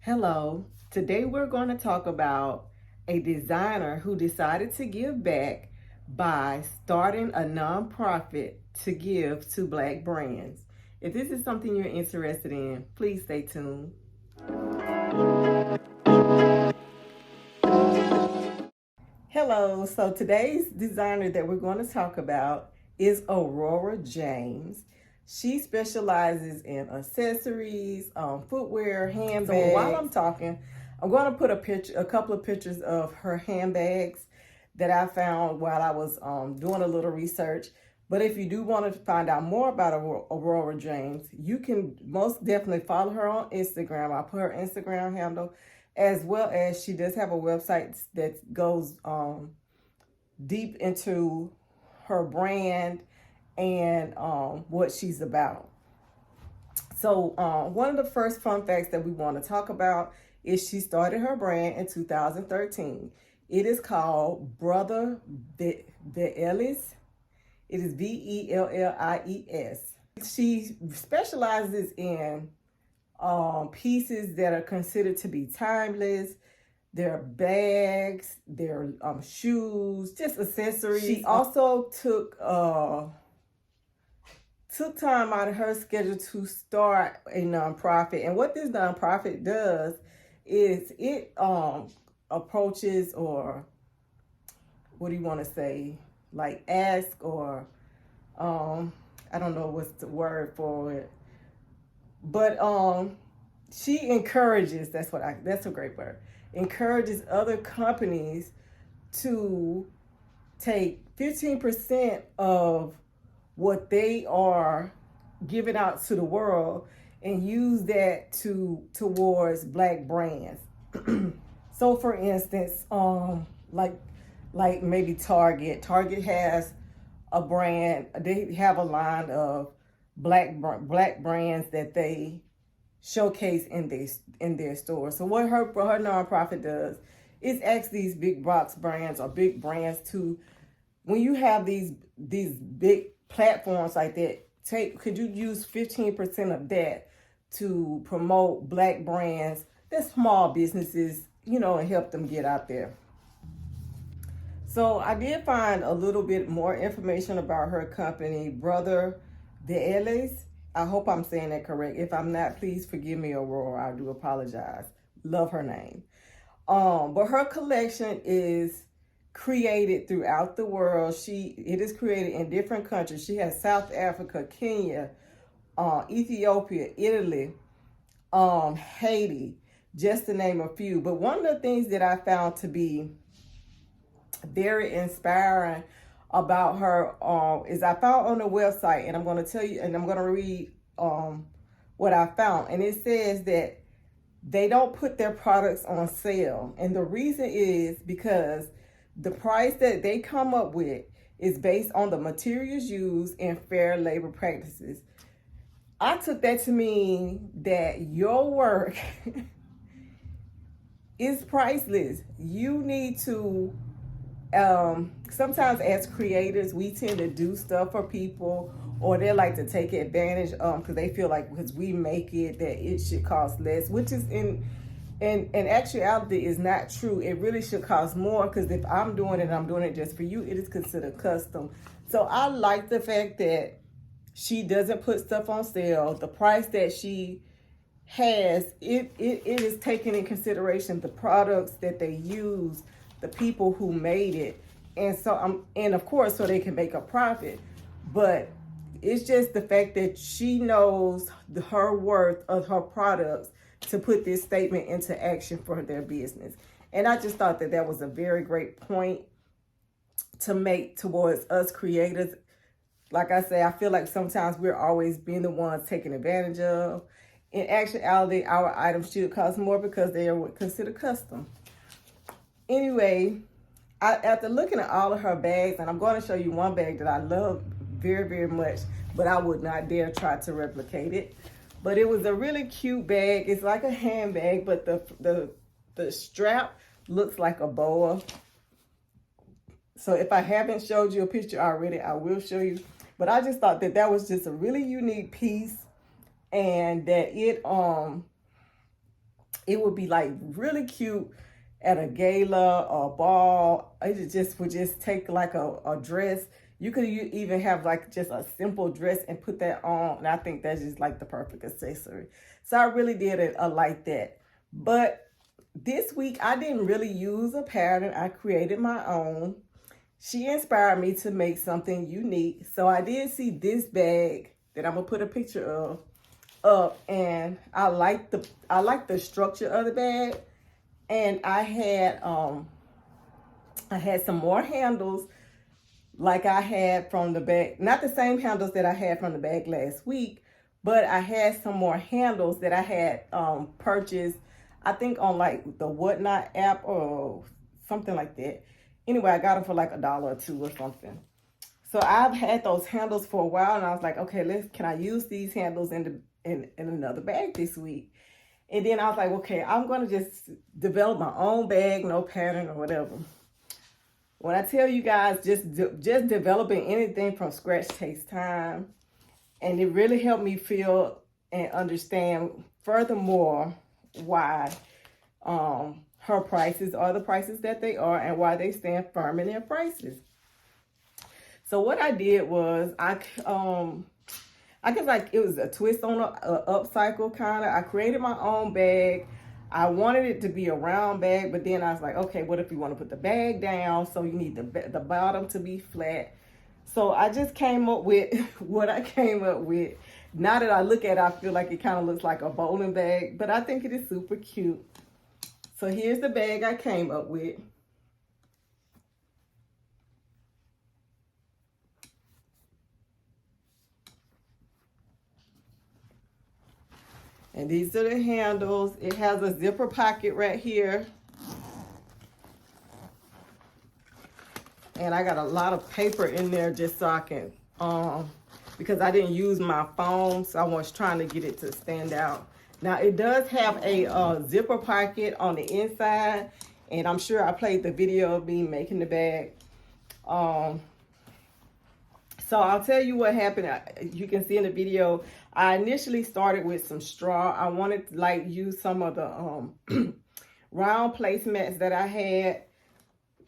Hello, today we're going to talk about a designer who decided to give back by starting a nonprofit to give to Black brands. If this is something you're interested in, please stay tuned. Hello, so today's designer that we're going to talk about is Aurora James. She specializes in accessories, footwear, handbags. So while I'm talking, I'm going to put a couple of pictures of her handbags that I found while I was doing a little research. But if you do want to find out more about Aurora James, you can most definitely follow her on Instagram. I'll put her Instagram handle, as well as she does have a website that goes deep into her brand and what she's about. So one of the first fun facts that we want to talk about is she started her brand in 2013. It is called Brother Vellies. It is Vellies. She specializes in pieces that are considered to be timeless. Their bags, their shoes, just accessories. She also took time out of her schedule to start a nonprofit. And what this nonprofit does is it approaches, or what do you want to say, like ask, or I don't know what's the word for it, but she encourages, that's a great word, encourages other companies to take 15% of what they are giving out to the world and use that towards Black brands. So for instance, like maybe Target has a brand. They have a line of black brands that they showcase in their store. So what her nonprofit does is ask these big box brands or big brands to, when you have these big platforms like that, could you use 15% of that to promote Black brands, they're small businesses, and help them get out there. So I did find a little bit more information about her company, Brother Vellies. I hope I'm saying that correct. If I'm not, please forgive me, Aurora. I do apologize. Love her name. But her collection is created throughout the world. It is created in different countries. She has South Africa, Kenya, Ethiopia, Italy, Haiti, just to name a few. But one of the things that I found to be very inspiring about her is I found on the website, and I'm going to tell you, and I'm going to read what I found. And it says that they don't put their products on sale. And the reason is because the price that they come up with is based on the materials used and fair labor practices. I took that to mean that your work is priceless. You need to, sometimes as creators, we tend to do stuff for people, or they like to take advantage because they feel like because we make it that it should cost less, which is in actuality is not true. It really should cost more, because if I'm doing it just for you, it is considered custom. So I like the fact that she doesn't put stuff on sale. The price that she has, it is taking in consideration the products that they use, the people who made it, and of course so they can make a profit. But it's just the fact that she knows her worth of her products to put this statement into action for their business. And I just thought that was a very great point to make towards us creators. Like I say, I feel like sometimes we're always being the ones taken advantage of. In actuality, our items should cost more because they are considered custom. Anyway, after looking at all of her bags, and I'm going to show you one bag that I love very, very much, but I would not dare try to replicate it. But it was a really cute bag. It's like a handbag, but the strap looks like a boa. So if I haven't showed you a picture already, I will show you. But I just thought that was just a really unique piece, and that It would be like really cute at a gala or a ball. It just would just take like a dress. You could even have like just a simple dress and put that on. And I think that's just like the perfect accessory. So I really did it like that. But this week I didn't really use a pattern. I created my own. She inspired me to make something unique. So I did see this bag that I'm gonna put a picture of up, and I like the structure of the bag. And I had some more handles like I had from the bag, not the same handles that I had from the bag last week, but I had some more handles that I had purchased, I think on like the Whatnot app or something like that. Anyway, I got them for like $1 or $2 or something. So I've had those handles for a while, and I was like, okay, can I use these handles in another bag this week? And then I was like, okay, I'm going to just develop my own bag, no pattern or whatever. When I tell you guys, just developing anything from scratch takes time. And it really helped me feel and understand furthermore why her prices are the prices that they are and why they stand firm in their prices. So what I did was I guess like it was a twist on a upcycle kind of. I created my own bag. I wanted it to be a round bag, but then I was like, okay, what if you want to put the bag down? So you need the bottom to be flat. So I just came up with what I came up with. Now that I look at it, I feel like it kind of looks like a bowling bag, but I think it is super cute. So here's the bag I came up with. And these are the handles. It has a zipper pocket right here. And I got a lot of paper in there just so I can, because I didn't use my phone, so I was trying to get it to stand out. Now it does have a zipper pocket on the inside, and I'm sure I played the video of me making the bag. So I'll tell you what happened. You can see in the video, I initially started with some straw. I wanted to like use some of the round placemats that I had,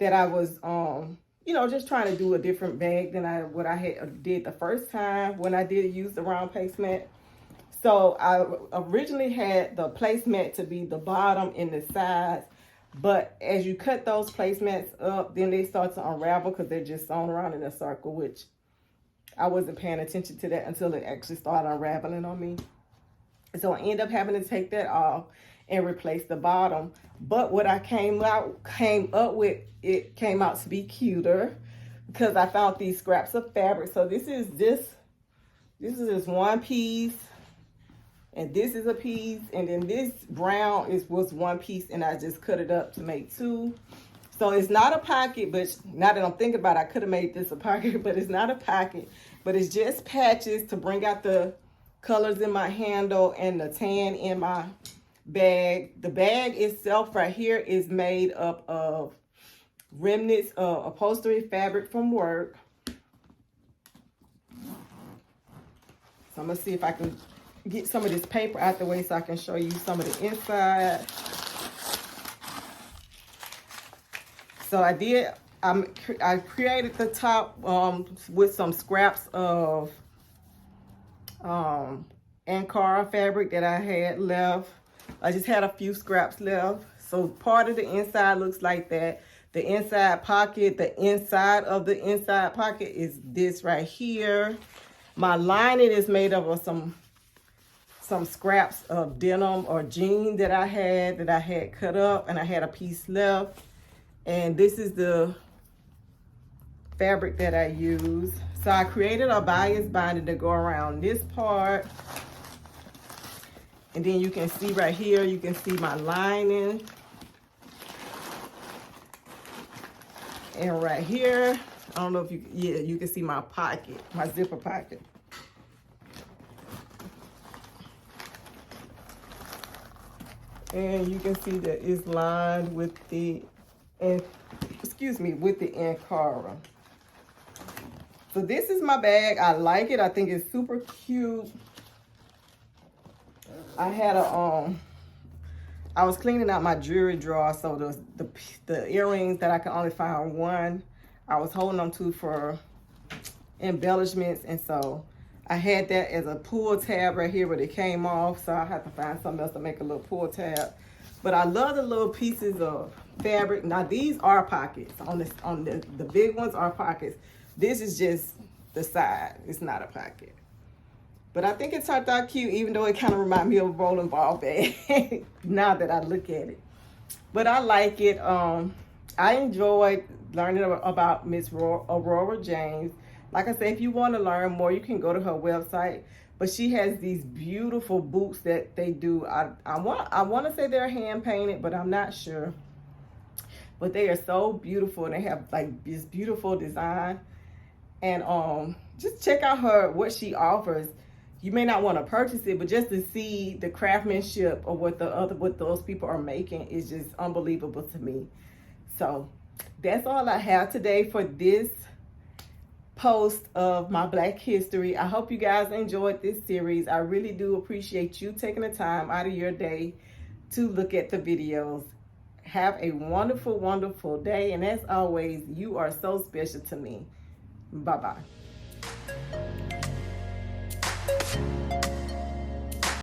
that I was you know, just trying to do a different bag than what I had did the first time when I did use the round placemat. So I originally had the placemat to be the bottom and the sides, but as you cut those placemats up, then they start to unravel because they're just sewn around in a circle, which I wasn't paying attention to that until it actually started unraveling on me. So I ended up having to take that off and replace the bottom. But what I came up with, it came out to be cuter because I found these scraps of fabric. So this is just one piece, and this is a piece, and then this brown was one piece, and I just cut it up to make two. So it's not a pocket, but now that I'm thinking about it, I could have made this a pocket, but it's not a pocket, but it's just patches to bring out the colors in my handle and the tan in my bag. The bag itself right here is made up of remnants of upholstery fabric from work. So I'm gonna see if I can get some of this paper out the way so I can show you some of the inside. So I created the top with some scraps of Ankara fabric that I had left. I just had a few scraps left. So part of the inside looks like that. The inside pocket, the inside of the inside pocket is this right here. My lining is made up of some scraps of denim or jean that I had cut up, and I had a piece left. And this is the fabric that I use. So I created a bias binding to go around this part. And then you can see right here, you can see my lining. And right here, I don't know if you can see my pocket, my zipper pocket. And you can see that it's lined with the Ankara. So this is my bag. I like it. I think it's super cute. I had I was cleaning out my jewelry drawer, so the earrings that I could only find one, I was holding them to for embellishments, and so I had that as a pull tab right here, but it came off, so I had to find something else to make a little pull tab. But I love the little pieces of fabric. Now these are pockets. On the big ones are pockets. This is just the side. It's not a pocket. But I think it turned out cute, even though it kind of reminds me of a bowling ball bag now that I look at it. But I like it. I enjoyed learning about Miss Aurora James. Like I said, if you want to learn more, you can go to her website. But she has these beautiful boots that they do. I want to say they're hand painted, but I'm not sure. But they are so beautiful, and they have like this beautiful design. And just check out what she offers. You may not want to purchase it, but just to see the craftsmanship of what those people are making is just unbelievable to me. So that's all I have today for this post of my Black history. I hope you guys enjoyed this series. I really do appreciate you taking the time out of your day to look at the videos. Have a wonderful, wonderful day. And as always, you are so special to me. Bye-bye.